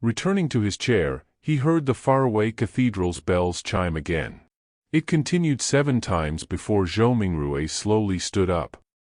Returning to his chair, he heard the faraway cathedral's bells chime again. It continued 7 times before Zhou Mingrue slowly stood up.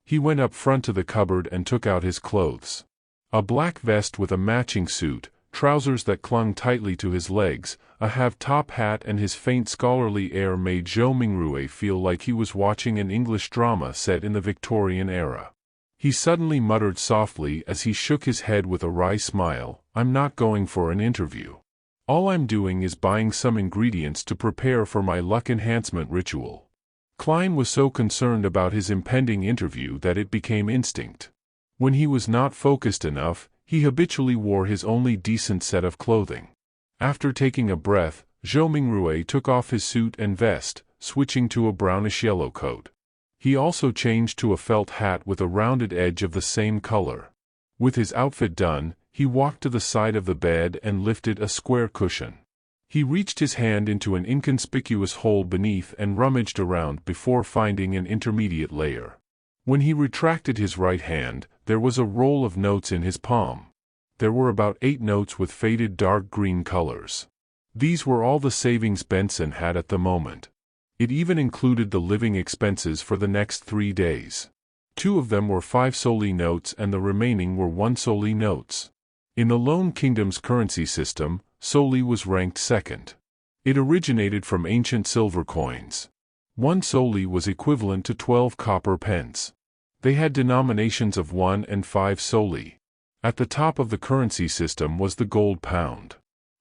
He went up front to the cupboard and took out his clothes. A black vest with a matching suit, trousers that clung tightly to his legs, a half-top hat and his faint scholarly air made Zhou Mingrue feel like he was watching an English drama set in the Victorian era. He suddenly muttered softly as he shook his head with a wry smile, "I'm not going for an interview. All I'm doing is buying some ingredients to prepare for my luck enhancement ritual." Klein was so concerned about his impending interview that it became instinct. When he was not focused enough, he habitually wore his only decent set of clothing. After taking a breath, Zhou Mingrue took off his suit and vest, switching to a brownish-yellow coat. He also changed to a felt hat with a rounded edge of the same color. With his outfit done, he walked to the side of the bed and lifted a square cushion. He reached his hand into an inconspicuous hole beneath and rummaged around before finding an intermediate layer. When he retracted his right hand, there was a roll of notes in his palm. There were about 8 notes with faded dark green colors. These were all the savings Benson had at the moment. It even included the living expenses for the next 3 days. 2 of them were 5 soldi notes and the remaining were 1 soldi notes. In the Lone Kingdom's currency system, soldi was ranked second. It originated from ancient silver coins. 1 soldi was equivalent to 12 copper pence. They had denominations of 1 and 5 soldi. At the top of the currency system was the gold pound.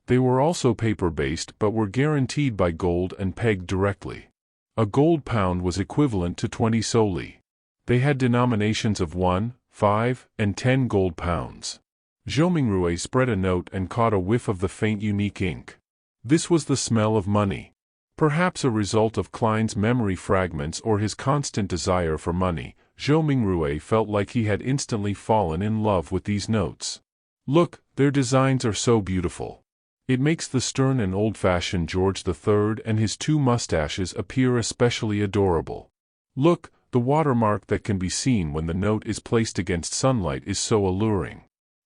They were also paper-based but were guaranteed by gold and pegged directly. A gold pound was equivalent to 20 soldi. They had denominations of 1, 5, and 10 gold pounds. Zhou Mingrue spread a note and caught a whiff of the faint unique ink. This was the smell of money. Perhaps a result of Klein's memory fragments or his constant desire for money, Zhou Mingrue felt like he had instantly fallen in love with these notes. "Look, their designs are so beautiful. It makes the stern and old-fashioned George III and his 2 mustaches appear especially adorable. Look, the watermark that can be seen when the note is placed against sunlight is so alluring.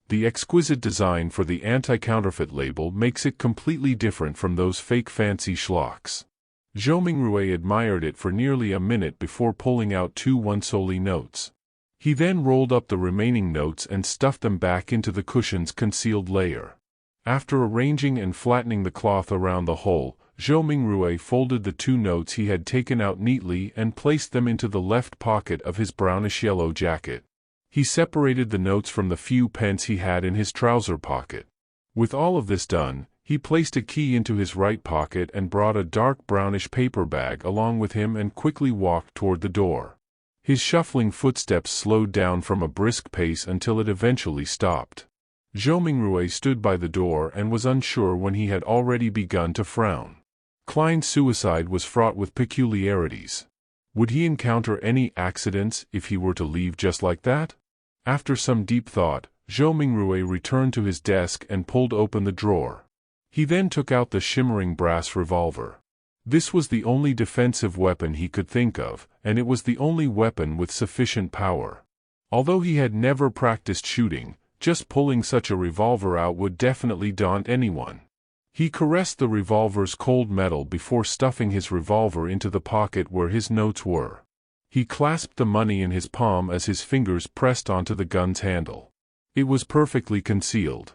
The exquisite design for the anti-counterfeit label makes it completely different from those fake fancy schlocks." Zhou Mingrue admired it for nearly a minute before pulling out 2 1 soldi notes. He then rolled up the remaining notes and stuffed them back into the cushion's concealed layer. After arranging and flattening the cloth around the hole, Zhou Mingrue folded the 2 notes he had taken out neatly and placed them into the left pocket of his brownish-yellow jacket. He separated the notes from the few pence he had in his trouser pocket. With all of this done, he placed a key into his right pocket and brought a dark brownish paper bag along with him and quickly walked toward the door. His shuffling footsteps slowed down from a brisk pace until it eventually stopped. Zhou Mingrue stood by the door and was unsure when he had already begun to frown. Klein's suicide was fraught with peculiarities. Would he encounter any accidents if he were to leave just like that? After some deep thought, Zhou Mingrue returned to his desk and pulled open the drawer. He then took out the shimmering brass revolver. This was the only defensive weapon he could think of, and it was the only weapon with sufficient power. Although he had never practiced shooting, just pulling such a revolver out would definitely daunt anyone. He caressed the revolver's cold metal before stuffing his revolver into the pocket where his notes were. He clasped the money in his palm as his fingers pressed onto the gun's handle. It was perfectly concealed.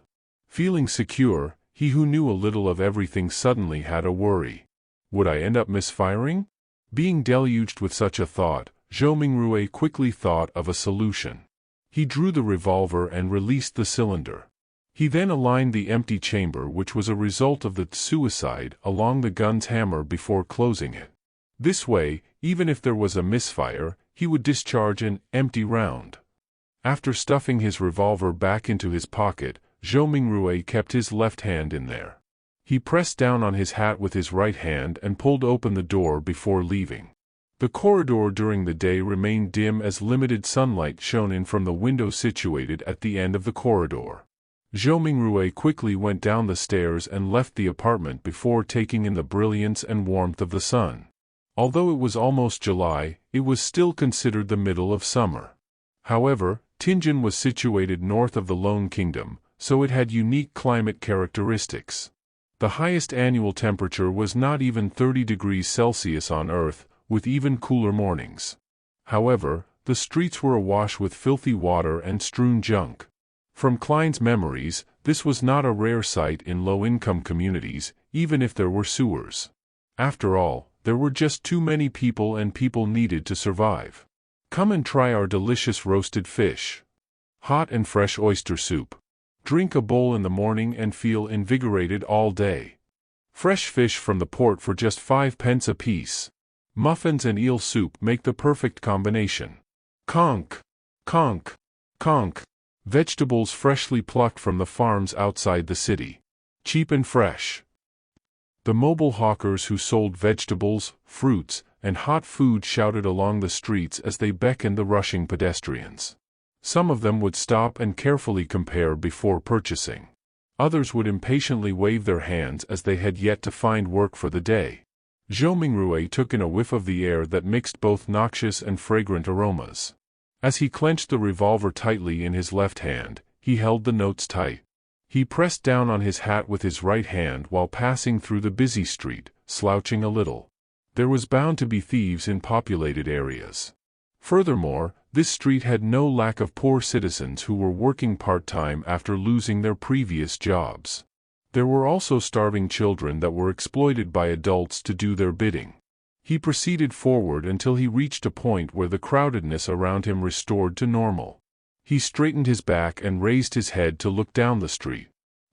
Feeling secure, he who knew a little of everything suddenly had a worry. Would I end up misfiring? Being deluged with such a thought, Zhou Mingrue quickly thought of a solution. He drew the revolver and released the cylinder. He then aligned the empty chamber, which was a result of the suicide, along the gun's hammer before closing it. This way, even if there was a misfire, he would discharge an empty round. After stuffing his revolver back into his pocket, Zhou Mingrue kept his left hand in there. He pressed down on his hat with his right hand and pulled open the door before leaving. The corridor during the day remained dim as limited sunlight shone in from the window situated at the end of the corridor. Zhou Mingrue quickly went down the stairs and left the apartment before taking in the brilliance and warmth of the sun. Although it was almost July, it was still considered the middle of summer. However, Tianjin was situated north of the Lone Kingdom, so it had unique climate characteristics. The highest annual temperature was not even 30 degrees Celsius on Earth, with even cooler mornings. However, the streets were awash with filthy water and strewn junk. From Klein's memories, this was not a rare sight in low-income communities, even if there were sewers. After all, there were just too many people and people needed to survive. Come and try our delicious roasted fish. Hot and fresh oyster soup. Drink a bowl in the morning and feel invigorated all day. Fresh fish from the port for just 5 pence apiece. Muffins and eel soup make the perfect combination. Conch, conch, conch. Vegetables freshly plucked from the farms outside the city. Cheap and fresh. The mobile hawkers who sold vegetables, fruits, and hot food shouted along the streets as they beckoned the rushing pedestrians. Some of them would stop and carefully compare before purchasing. Others would impatiently wave their hands as they had yet to find work for the day. Zhou Mingrui took in a whiff of the air that mixed both noxious and fragrant aromas. As he clenched the revolver tightly in his left hand, he held the notes tight. He pressed down on his hat with his right hand while passing through the busy street, slouching a little. There was bound to be thieves in populated areas. Furthermore, this street had no lack of poor citizens who were working part-time after losing their previous jobs. There were also starving children that were exploited by adults to do their bidding. He proceeded forward until he reached a point where the crowdedness around him restored to normal. He straightened his back and raised his head to look down the street.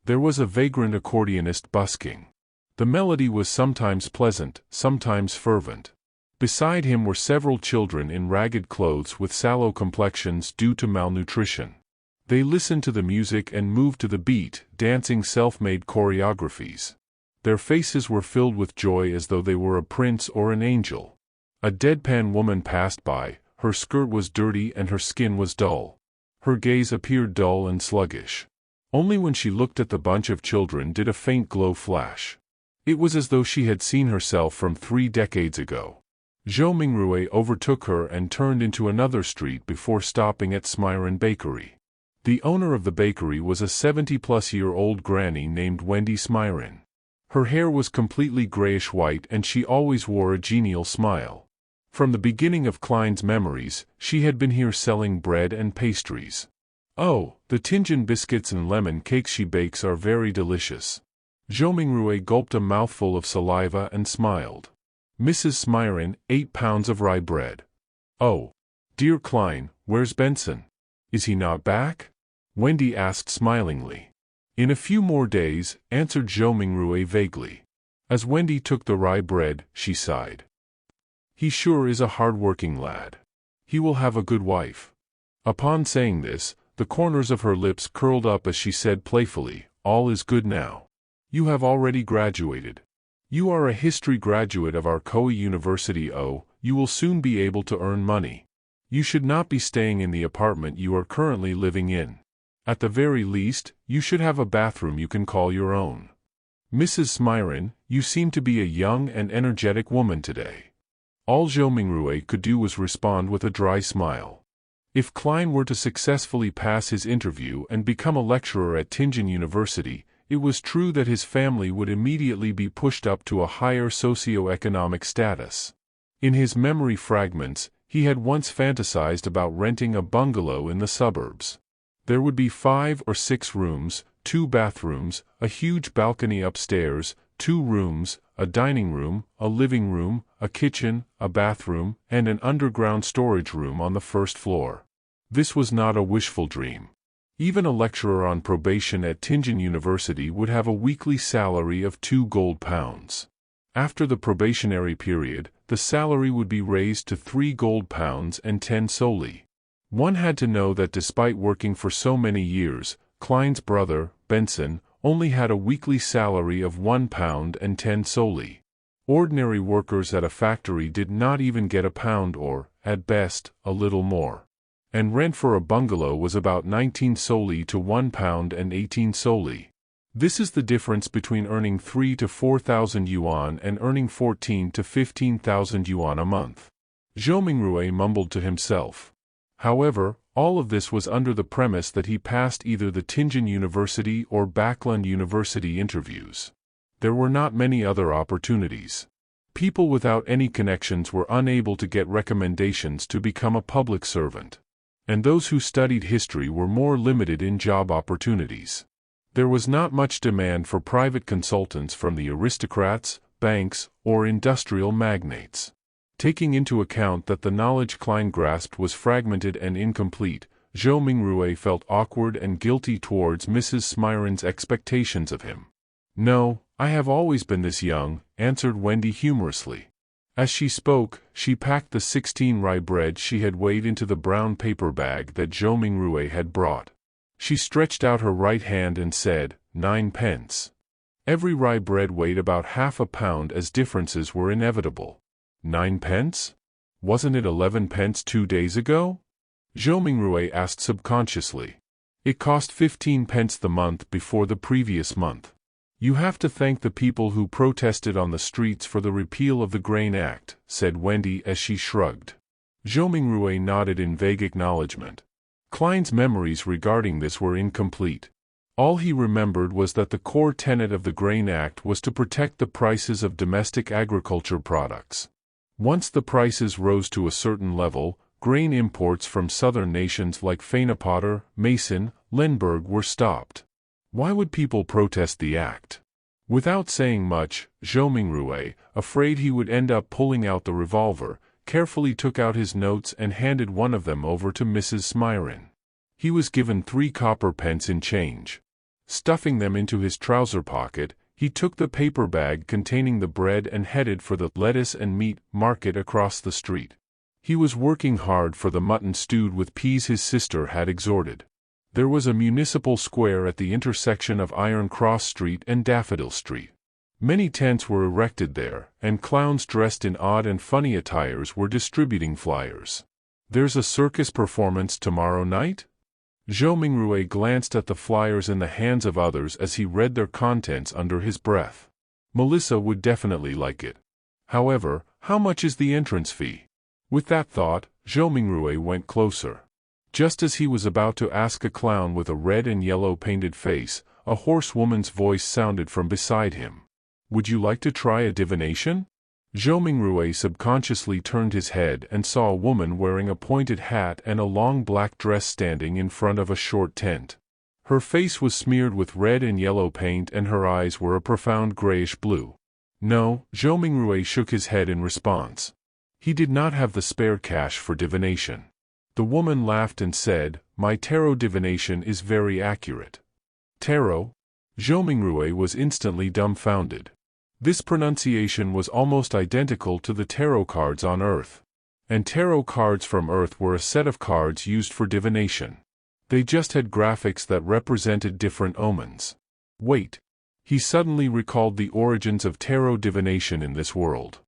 There was a vagrant accordionist busking. The melody was sometimes pleasant, sometimes fervent. Beside him were several children in ragged clothes with sallow complexions due to malnutrition. They listened to the music and moved to the beat, dancing self-made choreographies. Their faces were filled with joy as though they were a prince or an angel. A deadpan woman passed by, her skirt was dirty and her skin was dull. Her gaze appeared dull and sluggish. Only when she looked at the bunch of children did a faint glow flash. It was as though she had seen herself from 3 decades ago. Zhou Mingrui overtook her and turned into another street before stopping at Smyron Bakery. The owner of the bakery was a 70-plus-year-old granny named Wendy Smyron. Her hair was completely grayish-white and she always wore a genial smile. From the beginning of Klein's memories, she had been here selling bread and pastries. Oh, the Tianjin biscuits and lemon cakes she bakes are very delicious. Zhou Mingrui gulped a mouthful of saliva and smiled. Mrs. Smyron, 8 pounds of rye bread. Oh, dear Klein, where's Benson? Is he not back? Wendy asked smilingly. In a few more days, answered Zhou Mingrui vaguely. As Wendy took the rye bread, she sighed. He sure is a hard-working lad. He will have a good wife. Upon saying this, the corners of her lips curled up as she said playfully, all is good now. You have already graduated. You are a history graduate of our Koei University. Oh, you will soon be able to earn money. You should not be staying in the apartment you are currently living in. At the very least, you should have a bathroom you can call your own. Mrs. Smyron, you seem to be a young and energetic woman today. All Zhou Mingrui could do was respond with a dry smile. If Klein were to successfully pass his interview and become a lecturer at Tianjin University, it was true that his family would immediately be pushed up to a higher socio-economic status. In his memory fragments, he had once fantasized about renting a bungalow in the suburbs. There would be 5 or 6 rooms, 2 bathrooms, a huge balcony upstairs, 2 rooms, a dining room, a living room, a kitchen, a bathroom, and an underground storage room on the first floor. This was not a wishful dream. Even a lecturer on probation at Tianjin University would have a weekly salary of 2 gold pounds. After the probationary period, the salary would be raised to 3 gold pounds and 10 soldi. One had to know that despite working for so many years, Klein's brother, Benson, only had a weekly salary of 1 pound and 10 soldi. Ordinary workers at a factory did not even get a pound or, at best, a little more. And rent for a bungalow was about 19 soldi to 1 pound and 18 soldi. This is the difference between earning 3,000 to 4,000 yuan and earning 14,000 to 15,000 yuan a month. Zhou Mingrui mumbled to himself. However, All of this was under the premise that he passed either the Tingen University or Backlund University interviews. There were not many other opportunities. People without any connections were unable to get recommendations to become a public servant. And those who studied history were more limited in job opportunities. There was not much demand for private consultants from the aristocrats, banks, or industrial magnates. Taking into account that the knowledge Klein grasped was fragmented and incomplete, Zhou Mingrue felt awkward and guilty towards Mrs. Smiron's expectations of him. "No, I have always been this young," answered Wendy humorously. As she spoke, she packed the 16 rye bread she had weighed into the brown paper bag that Zhou Mingrue had brought. She stretched out her right hand and said, 9 pence. Every rye bread weighed about half a pound as differences were inevitable. 9 pence? Wasn't it 11 pence 2 days ago? Zhou Mingrue asked subconsciously. It cost 15 pence the month before the previous month. You have to thank the people who protested on the streets for the repeal of the Grain Act, said Wendy as she shrugged. Zhou Mingrue nodded in vague acknowledgement. Klein's memories regarding this were incomplete. All he remembered was that the core tenet of the Grain Act was to protect the prices of domestic agriculture products. Once the prices rose to a certain level, grain imports from southern nations like Fenepotter, Mason, Lemberg were stopped. Why would people protest the act? Without saying much, Zhou Mingrue, afraid he would end up pulling out the revolver, carefully took out his notes and handed one of them over to Mrs. Smiron. He was given 3 copper pence in change. Stuffing them into his trouser pocket, he took the paper bag containing the bread and headed for the lettuce and meat market across the street. He was working hard for the mutton stewed with peas his sister had exhorted. There was a municipal square at the intersection of Iron Cross Street and Daffodil Street. Many tents were erected there, and clowns dressed in odd and funny attires were distributing flyers. "There's a circus performance tomorrow night?" Zhou Mingrue glanced at the flyers in the hands of others as he read their contents under his breath. Melissa would definitely like it. However, how much is the entrance fee? With that thought, Zhou Mingrue went closer. Just as he was about to ask a clown with a red and yellow painted face, a hoarse woman's voice sounded from beside him. "Would you like to try a divination?" Zhou Mingrue subconsciously turned his head and saw a woman wearing a pointed hat and a long black dress standing in front of a short tent. Her face was smeared with red and yellow paint and her eyes were a profound grayish blue. No, Zhou Mingrue shook his head in response. He did not have the spare cash for divination. The woman laughed and said, "My tarot divination is very accurate." Tarot? Zhou Mingrue was instantly dumbfounded. This pronunciation was almost identical to the tarot cards on Earth. And tarot cards from Earth were a set of cards used for divination. They just had graphics that represented different omens. Wait. He suddenly recalled the origins of tarot divination in this world.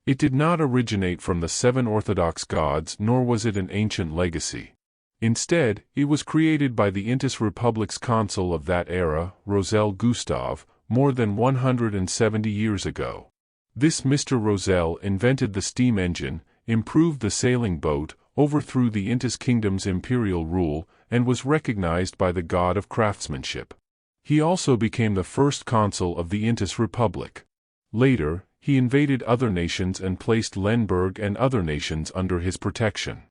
It did not originate from the 7 Orthodox gods nor was it an ancient legacy. Instead, it was created by the Intis Republic's consul of that era, Rosel Gustav, more than 170 years ago. This Mr. Rosel invented the steam engine, improved the sailing boat, overthrew the Intis kingdom's imperial rule, and was recognized by the god of craftsmanship. He also became the first consul of the Intis Republic. Later, he invaded other nations and placed Lemberg and other nations under his protection.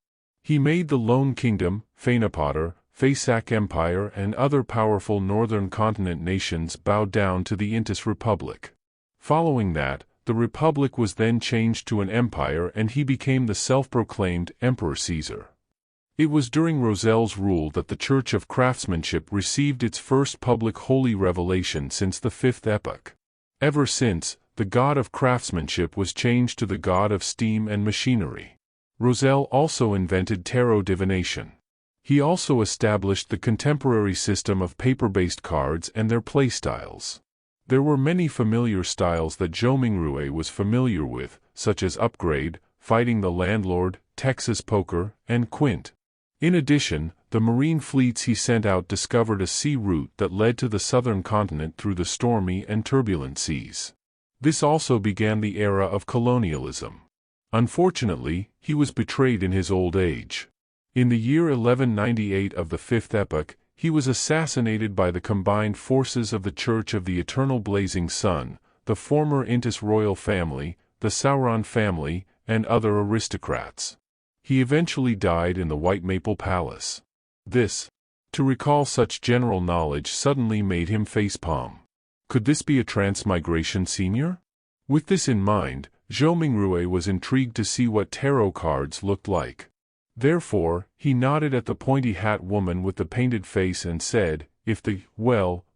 He made the Lone Kingdom, Fenepotter, Faesak Empire and other powerful northern continent nations bow down to the Intis Republic. Following that, the Republic was then changed to an empire and he became the self-proclaimed Emperor Caesar. It was during Rosel's rule that the Church of Craftsmanship received its first public holy revelation since the 5th epoch. Ever since, the god of craftsmanship was changed to the god of steam and machinery. Rosel also invented tarot divination. He also established the contemporary system of paper-based cards and their playstyles. There were many familiar styles that Zhou Mingrue was familiar with, such as Upgrade, Fighting the Landlord, Texas Poker, and Quint. In addition, the marine fleets he sent out discovered a sea route that led to the southern continent through the stormy and turbulent seas. This also began the era of colonialism. Unfortunately, he was betrayed in his old age. In the year 1198 of the Fifth Epoch, he was assassinated by the combined forces of the Church of the Eternal Blazing Sun, the former Intis royal family, the Sauron family, and other aristocrats. He eventually died in the White Maple Palace. To recall such general knowledge suddenly made him facepalm. Could this be a transmigration, Senior? With this in mind, Zhou Mingrue was intrigued to see what tarot cards looked like. Therefore, he nodded at the pointy hat woman with the painted face and said, "If the,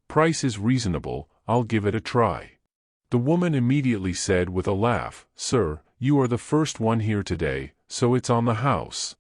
price is reasonable, I'll give it a try." The woman immediately said with a laugh, "Sir, you are the first one here today, so it's on the house."